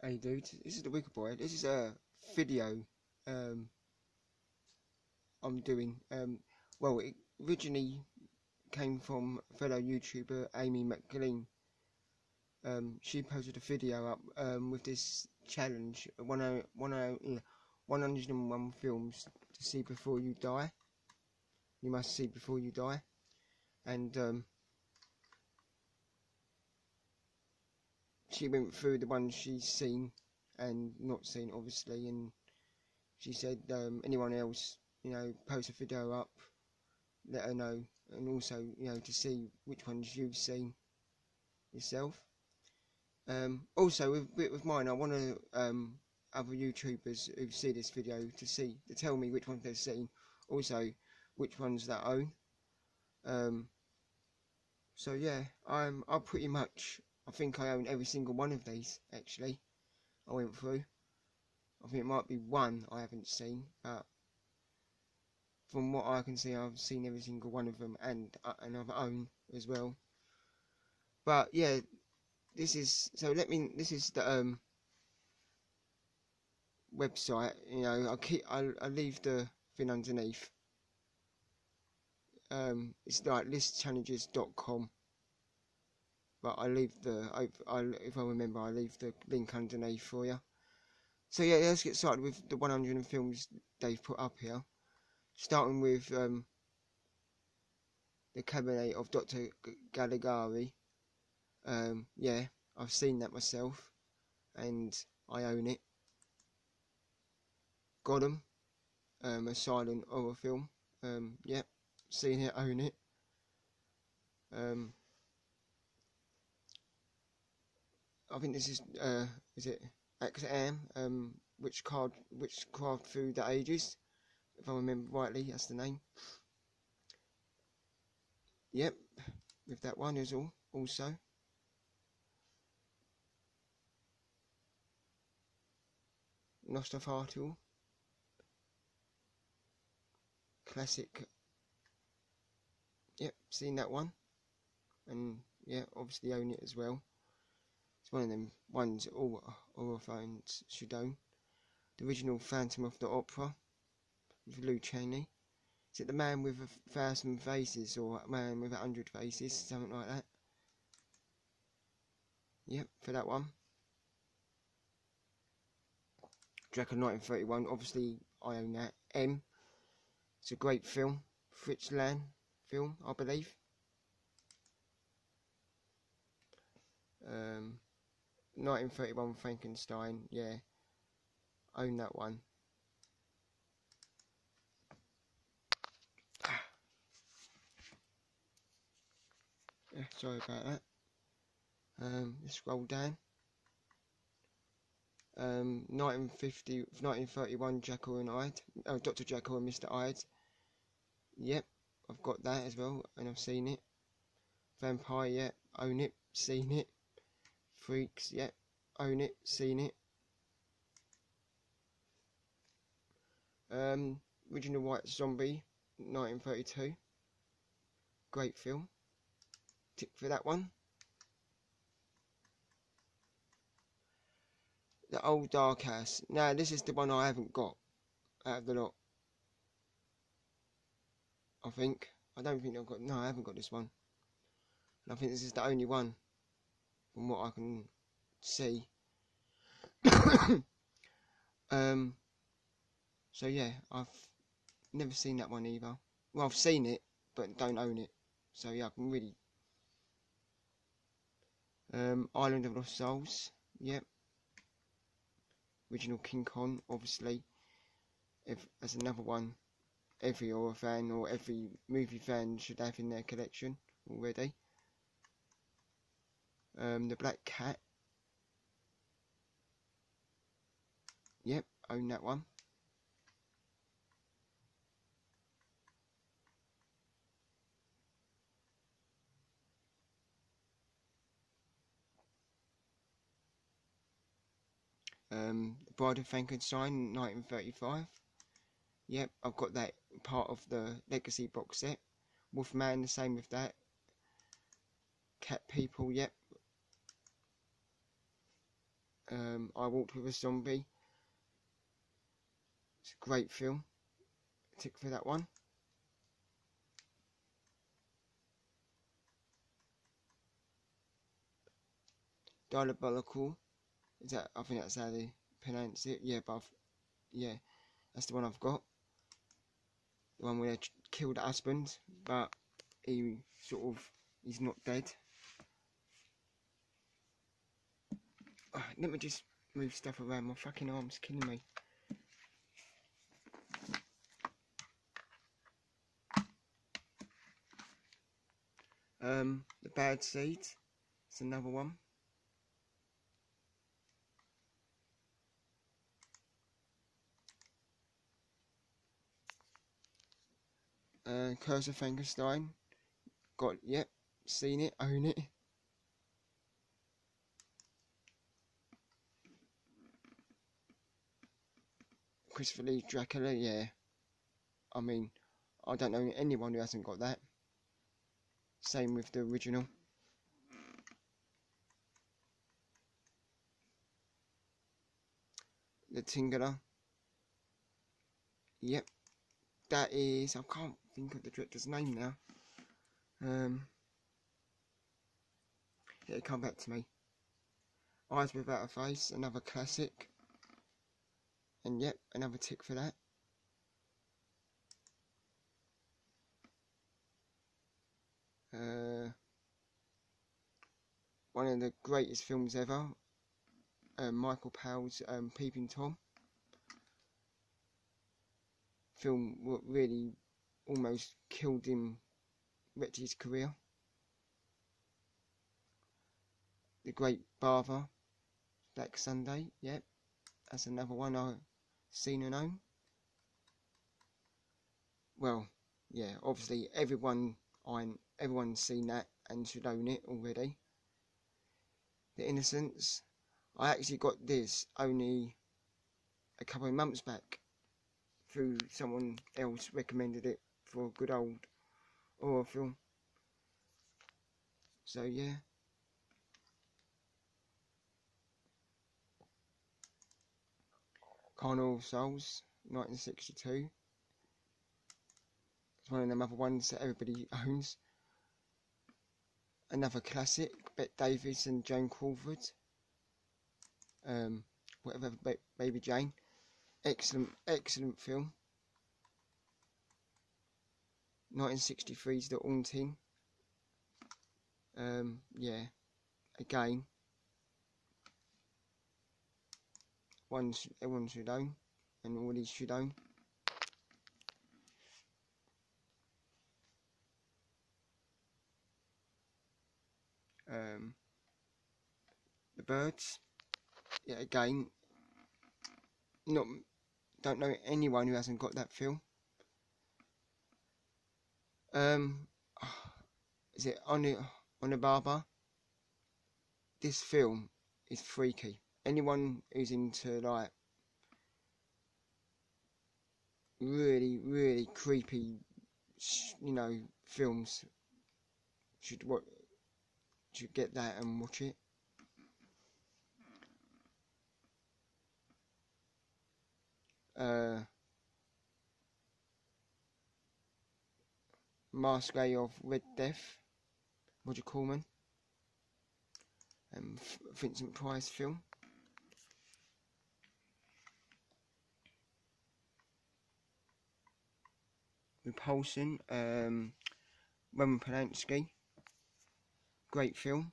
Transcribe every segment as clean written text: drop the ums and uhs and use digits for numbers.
Hey dude, this is the Wicker Boy. This is a video I'm doing. Well, it originally came from fellow YouTuber Amy McLean. She posted a video up with this challenge: 101 films to see before you die. You must see before you die, and she went through the ones she's seen and not seen, obviously, and she said anyone else, post a video up, let her know, and also, to see which ones you've seen yourself. Also, with mine, I want to other YouTubers who see this video to tell me which ones they've seen, also which ones they own. So yeah, I pretty much, I think I own every single one of these, actually. I went through. I think it might be one I haven't seen, but from what I can see, I've seen every single one of them, and I've owned as well. But yeah, this is the website. I'll leave the thing underneath. It's like listchallenges.com. But I leave if I remember, I leave the link underneath for you. So yeah, let's get started with the 100 films they've put up here. Starting with the Cabinet of Dr. Caligari. Yeah, I've seen that myself, and I own it. Gotham, a silent horror film. Yeah, seen it, own it. I think this is it Axam, Witchcraft Through the Ages, if I remember rightly, that's the name. Yep, with that one is also. Nosferatu, classic. Yep, seen that one, and yeah, obviously own it as well. It's one of them ones all horror fans should own. The original Phantom of the Opera with Lou Chaney. Is it The Man with 1,000 Faces or Man with 100 Faces? Something like that. Yep, for that one. Dracula 1931, obviously I own that. M. It's a great film. Fritz Lang film, I believe. 1931 Frankenstein, yeah, own that one. Yeah, sorry about that. Let's scroll down. 1931 Jekyll and Hyde. Oh, Dr. Jekyll and Mr. Hyde. Yep, I've got that as well, and I've seen it. Vampire, yeah, own it, seen it. Freaks, yep, own it, seen it. Original White Zombie, 1932. Great film. Tick for that one. The Old Dark House. Now, this is the one I haven't got out of the lot. I think. I don't think I've got. No, I haven't got this one. And I think this is the only one, from what I can see. So yeah, I've never seen that one either. Well, I've seen it, but don't own it. So yeah, I can really. Island of Lost Souls. Yep. Original King Kong, obviously. As another one, every horror fan or every movie fan should have in their collection already. The Black Cat. Yep, own that one. The Bride of Frankenstein, 1935. Yep, I've got that part of the Legacy box set. Wolfman, the same with that. Cat People, yep. I Walked with a Zombie. It's a great film. Tick for that one. Diabolical. Is that? I think that's how they pronounce it. Yeah, but yeah, that's the one I've got. The one where they killed the husband, but he's not dead. Let me just move stuff around. My fucking arm's killing me. The Bad Seed. It's another one. Curse of Frankenstein. Yep, seen it, own it. Christopher Lee Dracula, yeah. I mean, I don't know anyone who hasn't got that. Same with the original. The Tingler. Yep. That is, I can't think of the director's name now. It'll come back to me. Eyes Without a Face, another classic. And yep, another tick for that. One of the greatest films ever. Michael Powell's Peeping Tom. Film what really almost killed him, wrecked his career. The Great Barber, Black Sunday, yep, that's another one I've seen and own. Well, yeah, obviously everyone's seen that and should own it already. The Innocents, I actually got this only a couple of months back through someone else recommended it for a good old horror film. So yeah. Carnival of Souls, 1962. It's one of them other ones that everybody owns. Another classic, Bette Davis and Joan Crawford. Whatever, Baby Jane. Excellent film. 1963's The Haunting. Yeah, again, everyone should own, and all these should own. The Birds. Yeah, again, don't know anyone who hasn't got that film. Is it on the Barber? This film is freaky. Anyone who's into like really creepy, films should get that and watch it. Masquerade of Red Death, Roger Corman, and Vincent Price film. Repulsion, Roman Polanski, great film.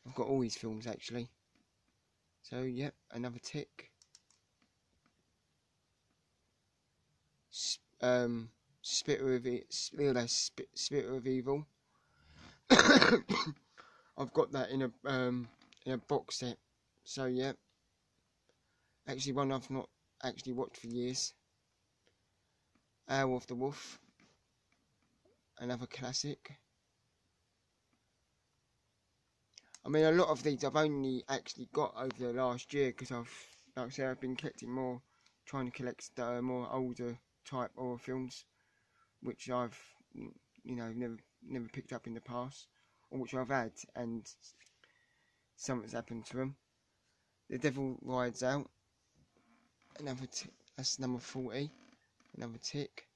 I've got all his films actually. So yep, another tick. Spirit of Evil. I've got that in a box set. So yeah, actually one I've not actually watched for years. Hour of the Wolf, another classic. I mean, a lot of these I've only actually got over the last year because like I said, I've been collecting more, trying to collect more older type horror films, which I've never picked up in the past, or which I've had and something's happened to them. The Devil Rides Out. Another that's number 40. Another tick.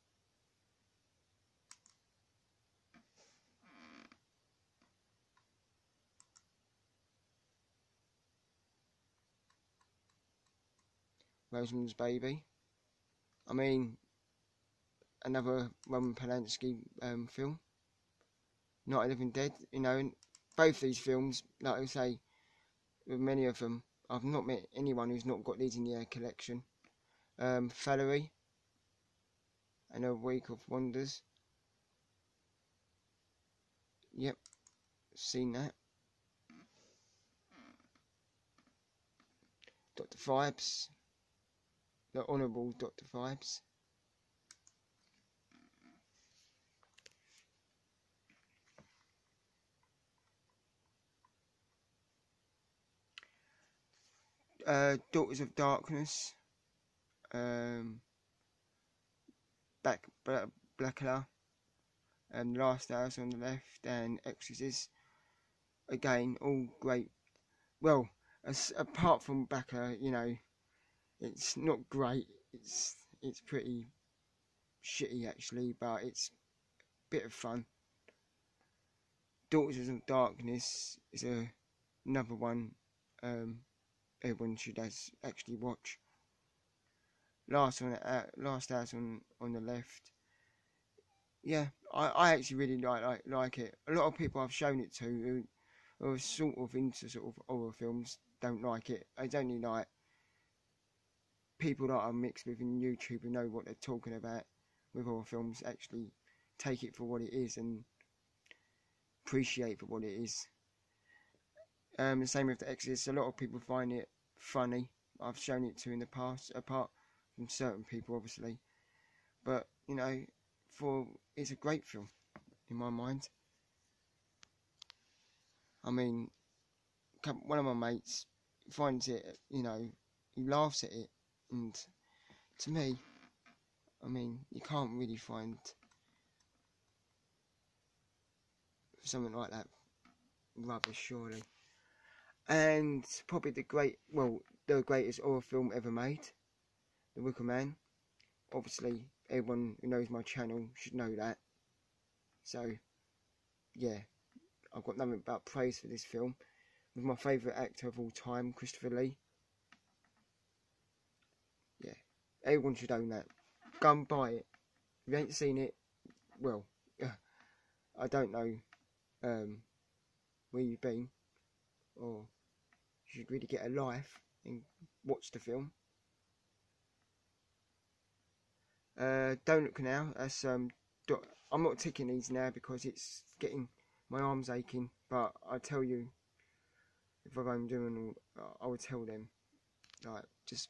Rosalind's Baby. I mean, another Roman Polanski film. Night of the Living Dead. You know, and both these films, like I say, with many of them, I've not met anyone who's not got these in their collection. Valerie. And A Week of Wonders. Yep, seen that. Dr. Phibes. The Honourable Dr. Phibes. Daughters of Darkness. Blackula. Last House on the Left, and Exorcist. Again, all great. Well, apart from Blackula, you know, it's not great. It's pretty shitty actually, but it's a bit of fun. Daughters of Darkness is another one everyone should actually watch. Last House on the Left. Yeah, I actually really like it. A lot of people I've shown it to who are sort of into sort of horror films don't like it. It's only like people that I'm mixed with in YouTube who know what they're talking about with horror films actually take it for what it is and appreciate for what it is. The same with The Exorcist. A lot of people find it funny. I've shown it to in the past, apart from certain people obviously. But, you know, it's a great film in my mind. I mean, one of my mates finds it, you know, he laughs at it, and to me, I mean, you can't really find something like that rubbish, surely. And probably the greatest horror film ever made, The Wicker Man. Obviously, everyone who knows my channel should know that. So, yeah, I've got nothing but praise for this film. With my favourite actor of all time, Christopher Lee. Yeah, everyone should own that. Go and buy it. If you ain't seen it, well, I don't know where you've been, or you should really get a life and watch the film. Don't Look Now. That's I'm not ticking these now because it's getting my arms aching. But I tell you, if I'm doing, I would tell them, like, just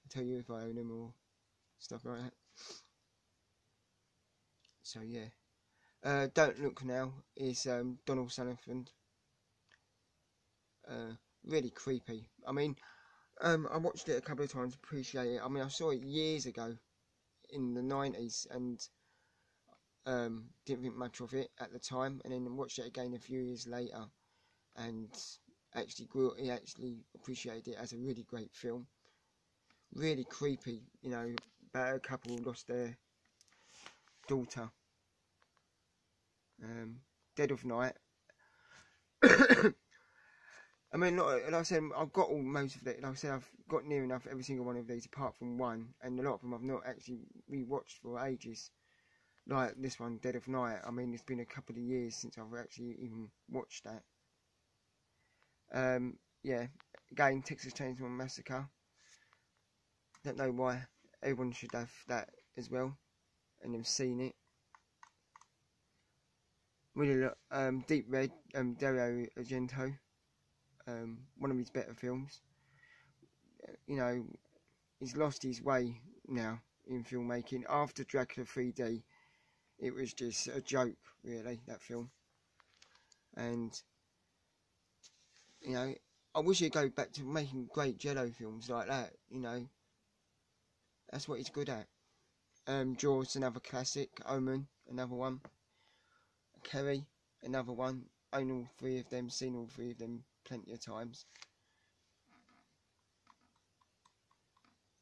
tell you if I own them or stuff like that. So yeah, Don't Look Now is Donald Sutherland. Really creepy. I mean, I watched it a couple of times, appreciate it. I mean, I saw it years ago in the 90s and didn't think much of it at the time, and then watched it again a few years later and actually appreciated it as a really great film. Really creepy, you know, about a couple who lost their daughter. Dead of Night. I mean, like I said, I've got most of it. Like I said, I've got near enough every single one of these, apart from one, and a lot of them I've not actually rewatched for ages. Like this one, Dead of Night. I mean, it's been a couple of years since I've actually even watched that. Yeah, again, Texas Chainsaw Massacre. Don't know why everyone should have that as well, and have seen it. Really, Deep Red, Dario Argento. One of his better films. You know, he's lost his way now in filmmaking. After Dracula 3D, it was just a joke, really, that film. And, you know, I wish he'd go back to making great Jello films like that, you know. That's what he's good at. Jaws, another classic. Omen, another one. Kerry, another one. Own all three of them, seen all three of them plenty of times.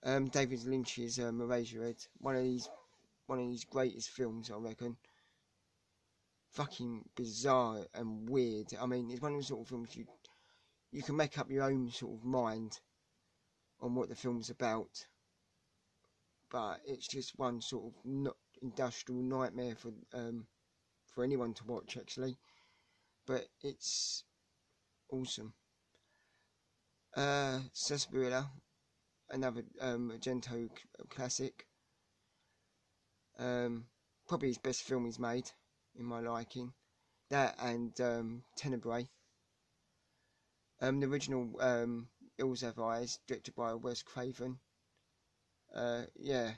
David Lynch's Eraserhead, one of his greatest films, I reckon. Fucking bizarre and weird. I mean, it's one of the sort of films you can make up your own sort of mind on what the film's about, but it's just one sort of industrial nightmare for anyone to watch, actually. But it's awesome. Suspiria, another Argento classic. Probably his best film he's made, in my liking. That and Tenebrae. The original Hills Have Eyes, directed by Wes Craven. Yeah,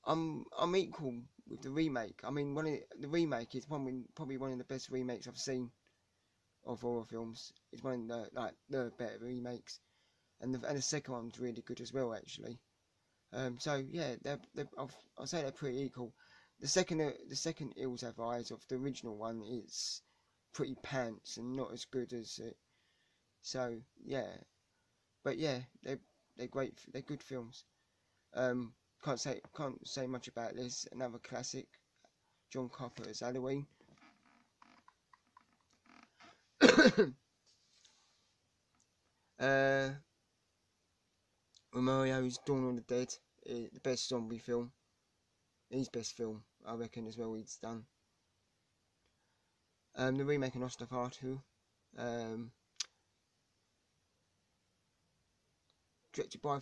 I'm equal with the remake. I mean, the remake is probably one of the best remakes I've seen of horror films. It's one of the better remakes, and the second one's really good as well, actually. So yeah, I'll say they're pretty equal. The second Hills Have Eyes of the original one is pretty pants and not as good as it. So yeah, but yeah, they're great. They're good films. Can't say much about this. Another classic, John Carpenter's Halloween. Romero's Dawn of the Dead, the best zombie film. His best film, I reckon, as well. He's done. The remake of Nosferatu, directed by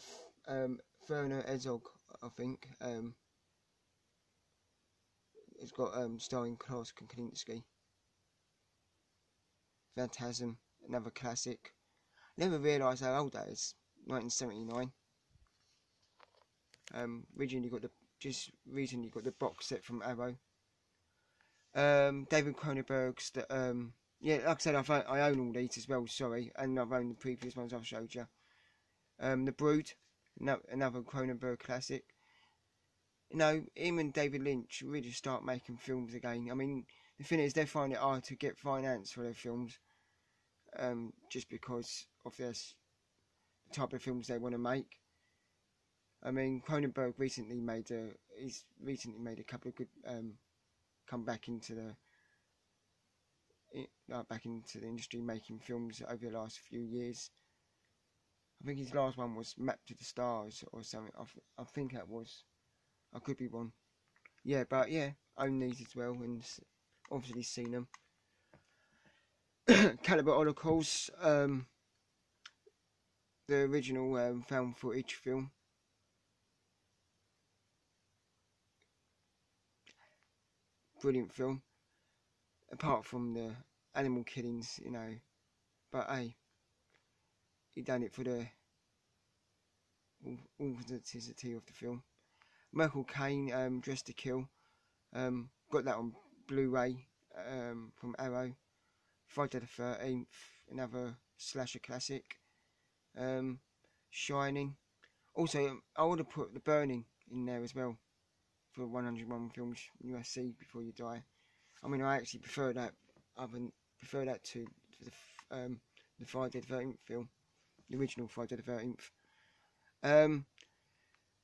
Werner Herzog, I think. It's got starring Klaus Kinski. Phantasm, another classic. Never realised how old that is. 1979. Just recently got the box set from Arrow. David Cronenberg's yeah, like I said, I own all these as well. Sorry, and I've owned the previous ones I've showed you. The Brood, another Cronenberg classic. You know, him and David Lynch really start making films again. I mean, the thing is, they find it hard to get finance for their films, just because of the type of films they want to make. I mean, Cronenberg recently made a couple of good come back into the industry, making films over the last few years. I think his last one was Map to the Stars or something. I think that was. I could be wrong. Yeah, but yeah, own these as well, and obviously seen them. Cannibal Holocaust, the original found footage film. Brilliant film. Apart from the animal killings, you know. But hey, he done it for the authenticity of the film. Michael Caine, Dressed to Kill. Got that on Blu-ray from Arrow. Friday the 13th, another slasher classic. Shining. Also, I would have put The Burning in there as well for 101 Films you must see before you die. I mean, I actually prefer that. To the Friday the 13th film, the original Friday the 13th.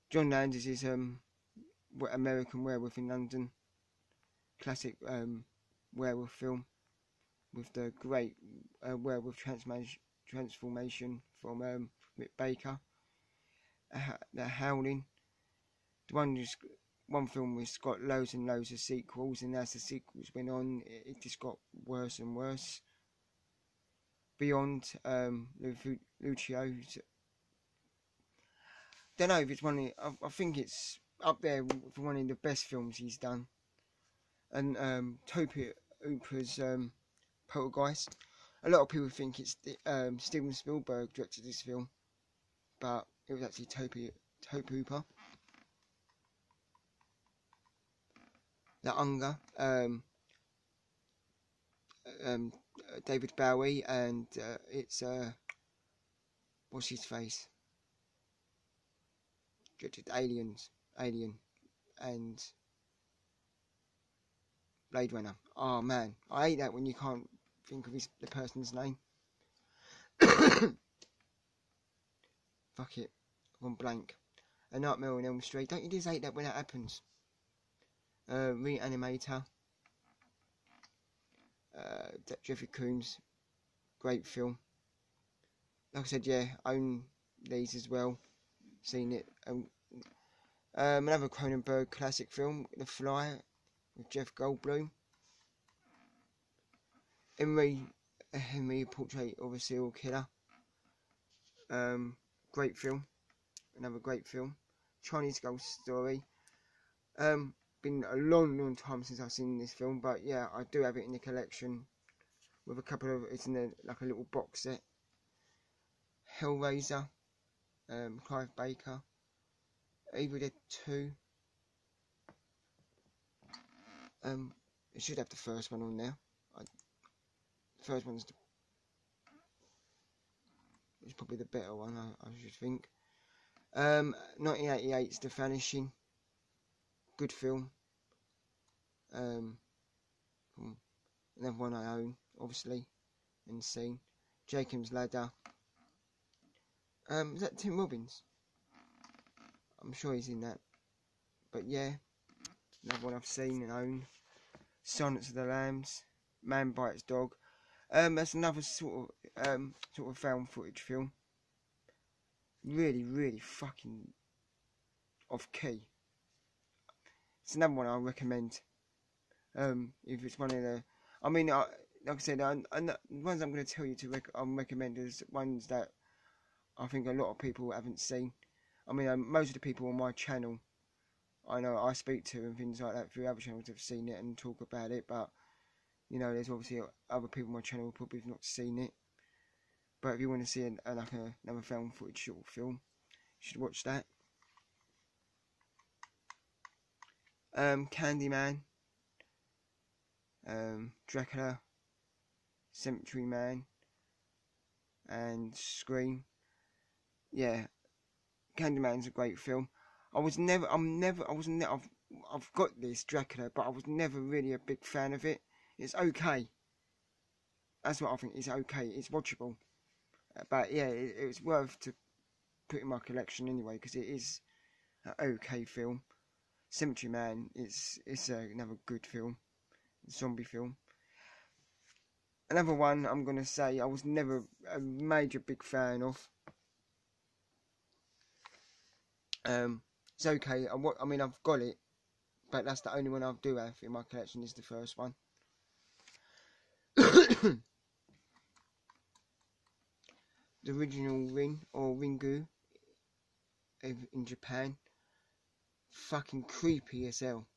John Landis' American Werewolf in London, classic werewolf film with the great werewolf transformation from Rick Baker. The Howling, one film which got loads and loads of sequels, and as the sequels went on, it just got worse and worse. Beyond, Lucio. Don't know if it's I think it's up there for one of the best films he's done. And Tobe Hooper's Poltergeist. A lot of people think it's Steven Spielberg directed this film, but it was actually Tobe Hooper. The Hunger, David Bowie, and it's what's his face? Directed Alien, and Blade Runner. Oh man, I hate that when you can't think of the person's name. Fuck it. I've gone blank. A Nightmare on Elm Street. Don't you just hate that when that happens? Reanimator. Jeffrey Combs. Great film. Like I said, yeah, own these as well. Seen it. Another Cronenberg classic film, The Fly, with Jeff Goldblum. Henry Portrait of a Serial Killer. Great film. Another great film. Chinese Ghost Story. Been a long time since I've seen this film, but yeah, I do have it in the collection with a couple of, it's in like a little box set. Hellraiser, Clive Baker, Evil Dead 2. It should have the first one on there. The first one's it's probably the better one, I should think. 1988's The Vanishing. Good film. Another one I own, obviously, and seen. Jacob's Ladder. Is that Tim Robbins? I'm sure he's in that. But yeah, another one I've seen and owned. Silence of the Lambs. Man Bites Dog. That's another sort of found footage film. Really fucking off key. It's another one I recommend. If it's one of the, I mean, like I said, the ones I'm going to tell you to recommend is ones that I think a lot of people haven't seen. I mean, most of the people on my channel, I know I speak to and things like that through other channels have seen it and talk about it, but you know, there's obviously other people on my channel who probably have not seen it. But if you want to see another found footage short film, you should watch that. Candyman, Dracula, Cemetery Man, and Scream. Yeah, Candyman's a great film. I've got this Dracula, but I was never really a big fan of it. It's okay. That's what I think. It's okay. It's watchable. But yeah, it's worth to put in my collection anyway, because it is an okay film. Cemetery Man, it's another good film. Zombie film. Another one I'm going to say I was never a major big fan of. It's okay. I mean, I've got it, but that's the only one I do have in my collection. Is the first one. The original Ring, or Ringu, in Japan. Fucking creepy as hell.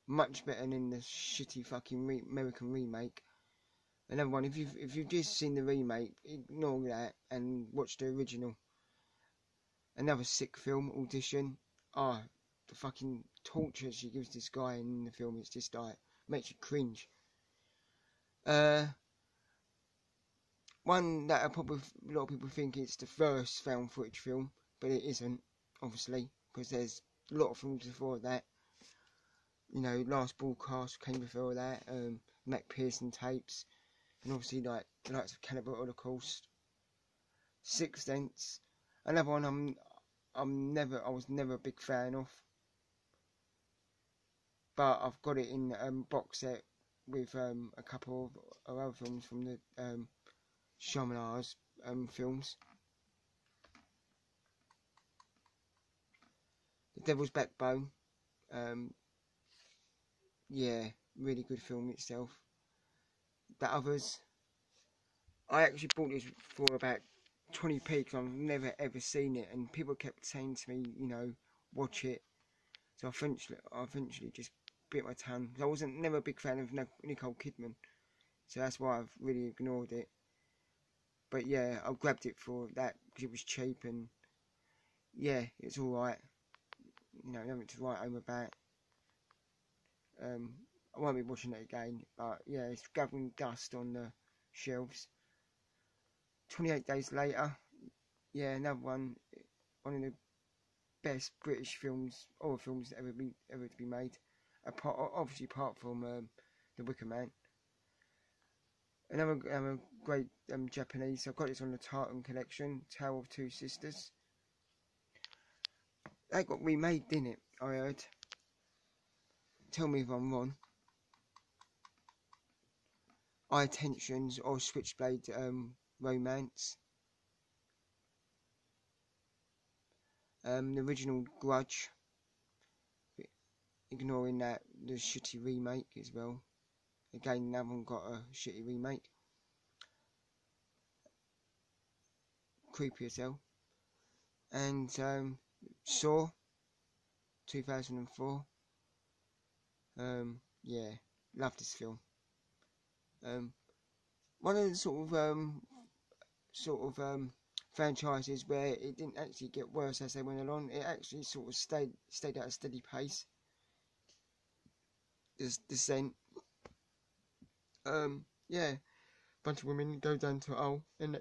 Much better than the shitty fucking American remake. Another one, if you've just seen the remake, ignore that and watch the original. Another sick film, Audition. The fucking torture she gives this guy in the film, it's just like, makes you cringe. One that a lot of people think it's the first found footage film, but it isn't, obviously, because there's a lot of films before that. You know, Last Broadcast came before that, Mac Pearson tapes, and obviously like the likes of Cannibal Holocaust, Sixth Sense. Another one I was never a big fan of, but I've got it in box set with a couple of other films from the Shyamalan's films. The Devil's Backbone. Yeah, really good film itself. The Others. I actually bought this for about 20p because I've never ever seen it, and people kept saying to me, you know, watch it. So I eventually just bit my tongue. I wasn't never a big fan of Nicole Kidman, so that's why I've really ignored it. But yeah, I grabbed it for that because it was cheap, and yeah, it's all right. You know, nothing to write home about. I won't be watching it again, but yeah, it's gathering dust on the shelves. 28 Days Later, yeah, another one of the best British films, horror films ever to be made. Obviously, apart from The Wicker Man. Another great Japanese. I've got this on the Tartan collection, Tale of Two Sisters. That got remade, didn't it? I heard. Tell me if I'm wrong. High Tensions or Switchblade Romance. The original Grudge. Ignoring that, the shitty remake as well. Again, that one got a shitty remake. Creepy as hell. And Saw 2004. Yeah, love this film. One of the sort of franchises where it didn't actually get worse as they went along. It actually sort of stayed at a steady pace. Descent. Yeah, bunch of women go down to a hole and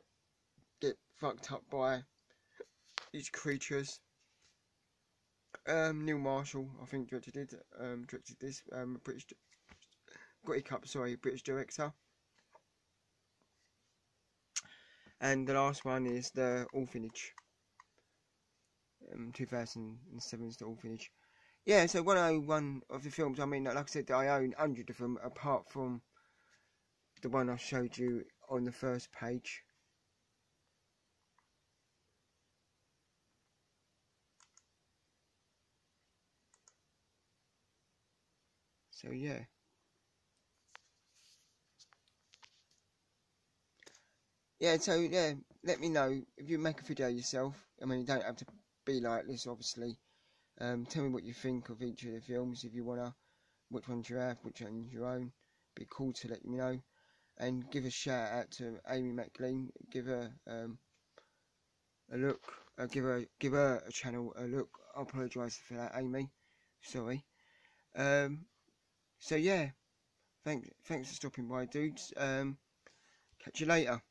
get fucked up by these creatures. Neil Marshall, I think, directed this. British director. And the last one is The Orphanage. 2007's The Orphanage. Yeah, so 101 of the films, I mean, like I said, I own 100 of them, apart from the one I showed you on the first page. So, yeah. Yeah, so, yeah, let me know if you make a video yourself. I mean, you don't have to be like this, obviously. Tell me what you think of each of the films, if you wanna, which ones you have, which ones you own. Be cool to let me know. And give a shout out to Amy McLean. Give her a look. Give her a channel a look. I apologise for that, Amy. Sorry. So yeah, thanks for stopping by, dudes. Catch you later.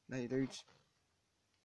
Later, dudes.